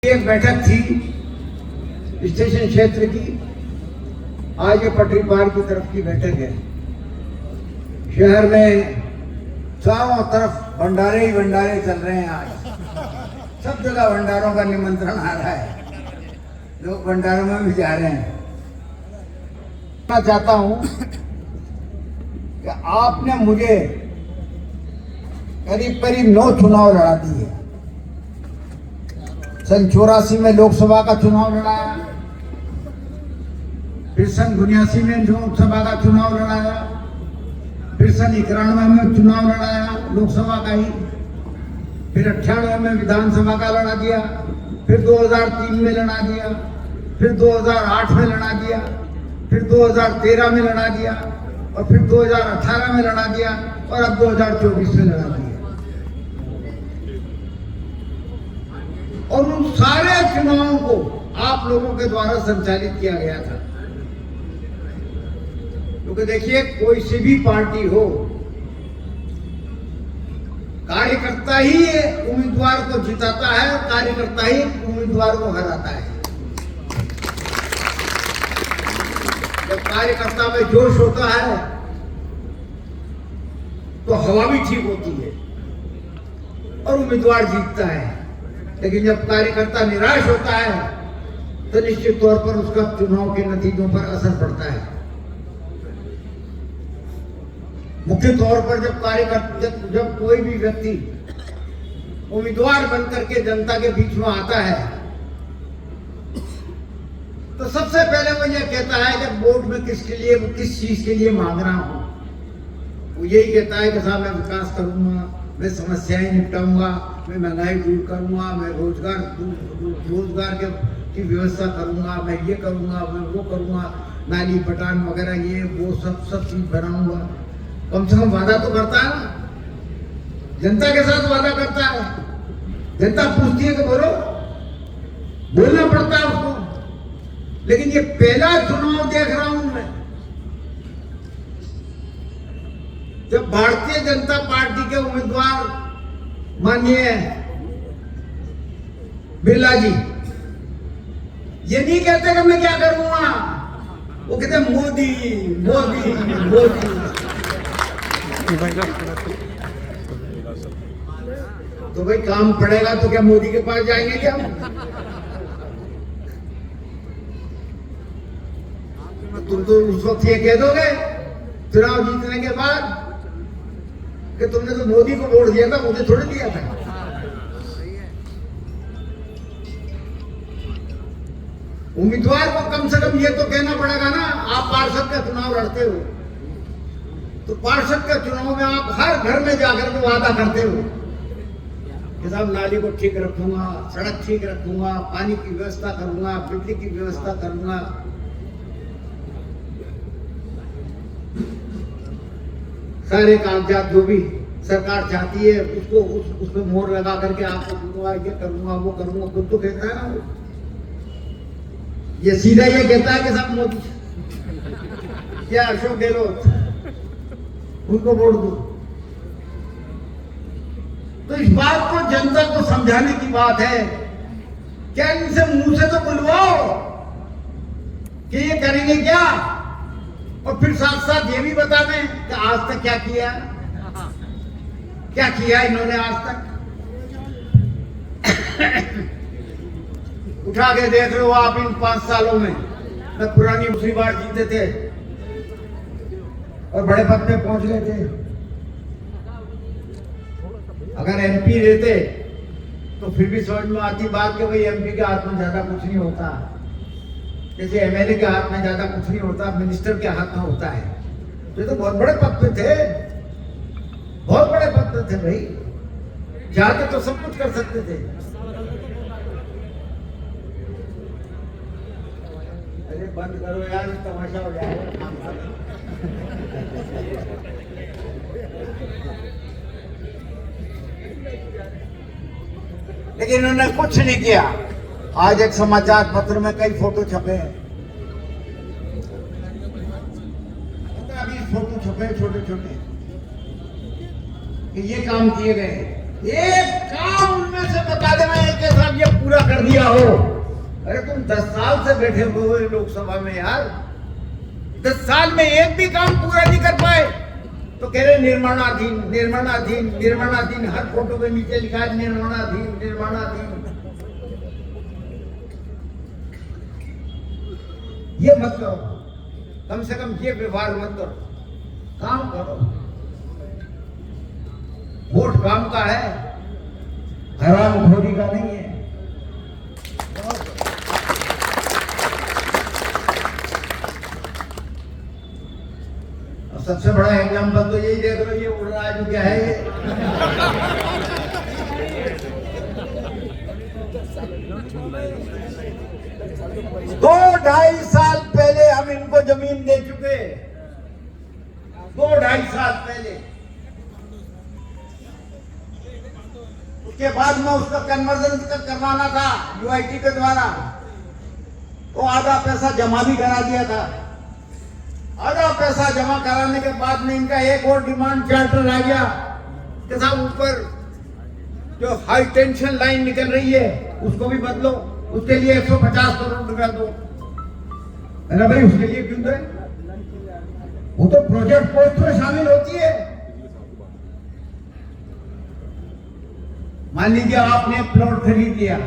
एक बैठक थी स्टेशन क्षेत्र की। आज ये पटरी पार की तरफ की बैठक है। शहर में चारों तरफ भंडारे ही भंडारे चल रहे हैं। आज सब जगह भंडारों का निमंत्रण आ रहा है, लोग भंडारों में भी जा रहे हैं। मैं चाहता हूं कि आपने मुझे करीब करीब 9 चुनाव लड़ा दिए। सन 84 में लोकसभा का चुनाव लड़ाया, फिर सन 79 में लोकसभा का चुनाव लड़ाया, फिर सन 91 में चुनाव लड़ाया लोकसभा का ही, फिर 98 में विधानसभा का लड़ा दिया, फिर 2003 में लड़ा दिया, फिर 2008 में लड़ा दिया, फिर 2013 में लड़ा दिया, और फिर 2018 में लड़ा दिया, और अब 2024 में लड़ा दिया। और उन सारे चुनावों को आप लोगों के द्वारा संचालित किया गया था। क्योंकि देखिए, कोई सी भी पार्टी हो, कार्यकर्ता ही उम्मीदवार को जिताता है, कार्यकर्ता ही उम्मीदवार को हराता है। जब कार्यकर्ता में जोश होता है तो हवा भी ठीक होती है और उम्मीदवार जीतता है। लेकिन जब कार्यकर्ता निराश होता है तो निश्चित तौर पर उसका चुनाव के नतीजों पर असर पड़ता है। मुख्य तौर पर जब कोई भी व्यक्ति उम्मीदवार बनकर के जनता के बीच में आता है तो सबसे पहले वो ये कहता है कि वोट में किसके लिए, किस चीज के लिए मांग रहा हूं। वो यही कहता है कि साहब मैं विकास करूंगा, मैं समस्याएं निपटाऊंगा, मैं महंगाई दूर करूंगा, मैं रोजगार की व्यवस्था करूंगा, मैं ये करूंगा, मैं वो करूंगा, नाली पटान वगैरह ये वो सब चीज बनाऊंगा। कम से कम वादा तो करता है ना, जनता के साथ वादा करता है। जनता पूछती है कि बोलो, बोलना पड़ता है उसको। लेकिन ये पहला चुनाव देख रहा हूं मैं जब भारतीय जनता पार्टी के उम्मीदवार माननीय बिरला जी ये नहीं कहते कि मैं क्या करूंगा, वो कहते मोदी मोदी मोदी। तो भाई काम पड़ेगा तो क्या मोदी के पास जाएंगे क्या? तुम तो उस वक्त ये कह दोगे चुनाव जीतने के बाद कि तुमने तो मोदी को वोट दिया था, मुझे थोड़ी दिया था। उम्मीदवार को कम से कम ये तो कहना पड़ेगा ना, आप पार्षद का चुनाव लड़ते हो तो पार्षद का चुनाव में आप हर घर में जाकर के वादा करते हो कि साहब नाली को ठीक रखूंगा, सड़क ठीक रखूंगा, पानी की व्यवस्था करूंगा, बिजली की व्यवस्था करूंगा। सारे कागजात जो भी सरकार चाहती है उसको उसमें मोहर लगा करके आपको दूंगा, ये करूंगा, वो करूंगा। खुद तो कहता है ना वो, ये सीधा ये कहता है कि सब मोदी या अशोक गहलोत उनको वोट दो। तो इस बात को जनता को समझाने की बात है। क्या इनसे मुंह से तो बुलवाओ कि ये करेंगे क्या, और फिर साथ साथ ये भी बता दें कि आज तक क्या किया इन्होंने आज तक। उठा के देख रहे हो आप इन 5 सालों में। मैं पुरानी दूसरी बार जीते थे और बड़े पद पे पहुंच गए थे। अगर एमपी रहते तो फिर भी समझ में आती बात कि भाई एमपी के हाथ में ज्यादा कुछ नहीं होता, जैसे एमएलए के हाथ में ज्यादा कुछ नहीं होता, मिनिस्टर के हाथ में होता है। तो ये तो बहुत बड़े पद पे थे, बहुत बड़े पद पे थे भाई, जाके तो सब कुछ कर सकते थे। अरे बंद करो यार, तमाशा हो जाएगा। लेकिन इन्होंने कुछ नहीं किया। आज एक समाचार पत्र में कई फोटो छपे हैं, 15-20 फोटो छपे छोटे छोटे कि ये काम किए गए। एक काम उनमें से बता देना है कि साहब ये पूरा कर दिया हो। अरे तुम 10 साल से बैठे हुए हो लोकसभा में यार, 10 साल में एक भी काम पूरा नहीं कर पाए। तो कह रहे निर्माणाधीन निर्माणाधीन निर्माणाधीन, हर फोटो के नीचे लिखा है निर्माणाधीन निर्माणाधीन। ये मत करो, कम से कम ये व्यवहार मत करो, काम करो। वोट काम का है, हरामखोरी का नहीं है। और सबसे बड़ा एग्जाम्पल तो यही देख लो, ये उड़ रहा है जो क्या है ये। 2-2.5 साल पहले हम इनको जमीन दे चुके, 2-2.5 साल पहले। उसके बाद में उसका कन्वर्जन करवाना था यूआईटी के द्वारा, तो आधा पैसा जमा भी करा दिया था। आधा पैसा जमा कराने के बाद में इनका एक और डिमांड चार्टर आ गया कि साहब ऊपर जो हाई टेंशन लाइन निकल रही है उसको भी बदलो, उसके लिए 150 करोड़ रुपया दो। अरे भाई उसके लिए क्यों दे, वो तो प्रोजेक्ट कॉस्ट में शामिल होती है। मान लीजिए आपने प्लॉट खरीद लिया,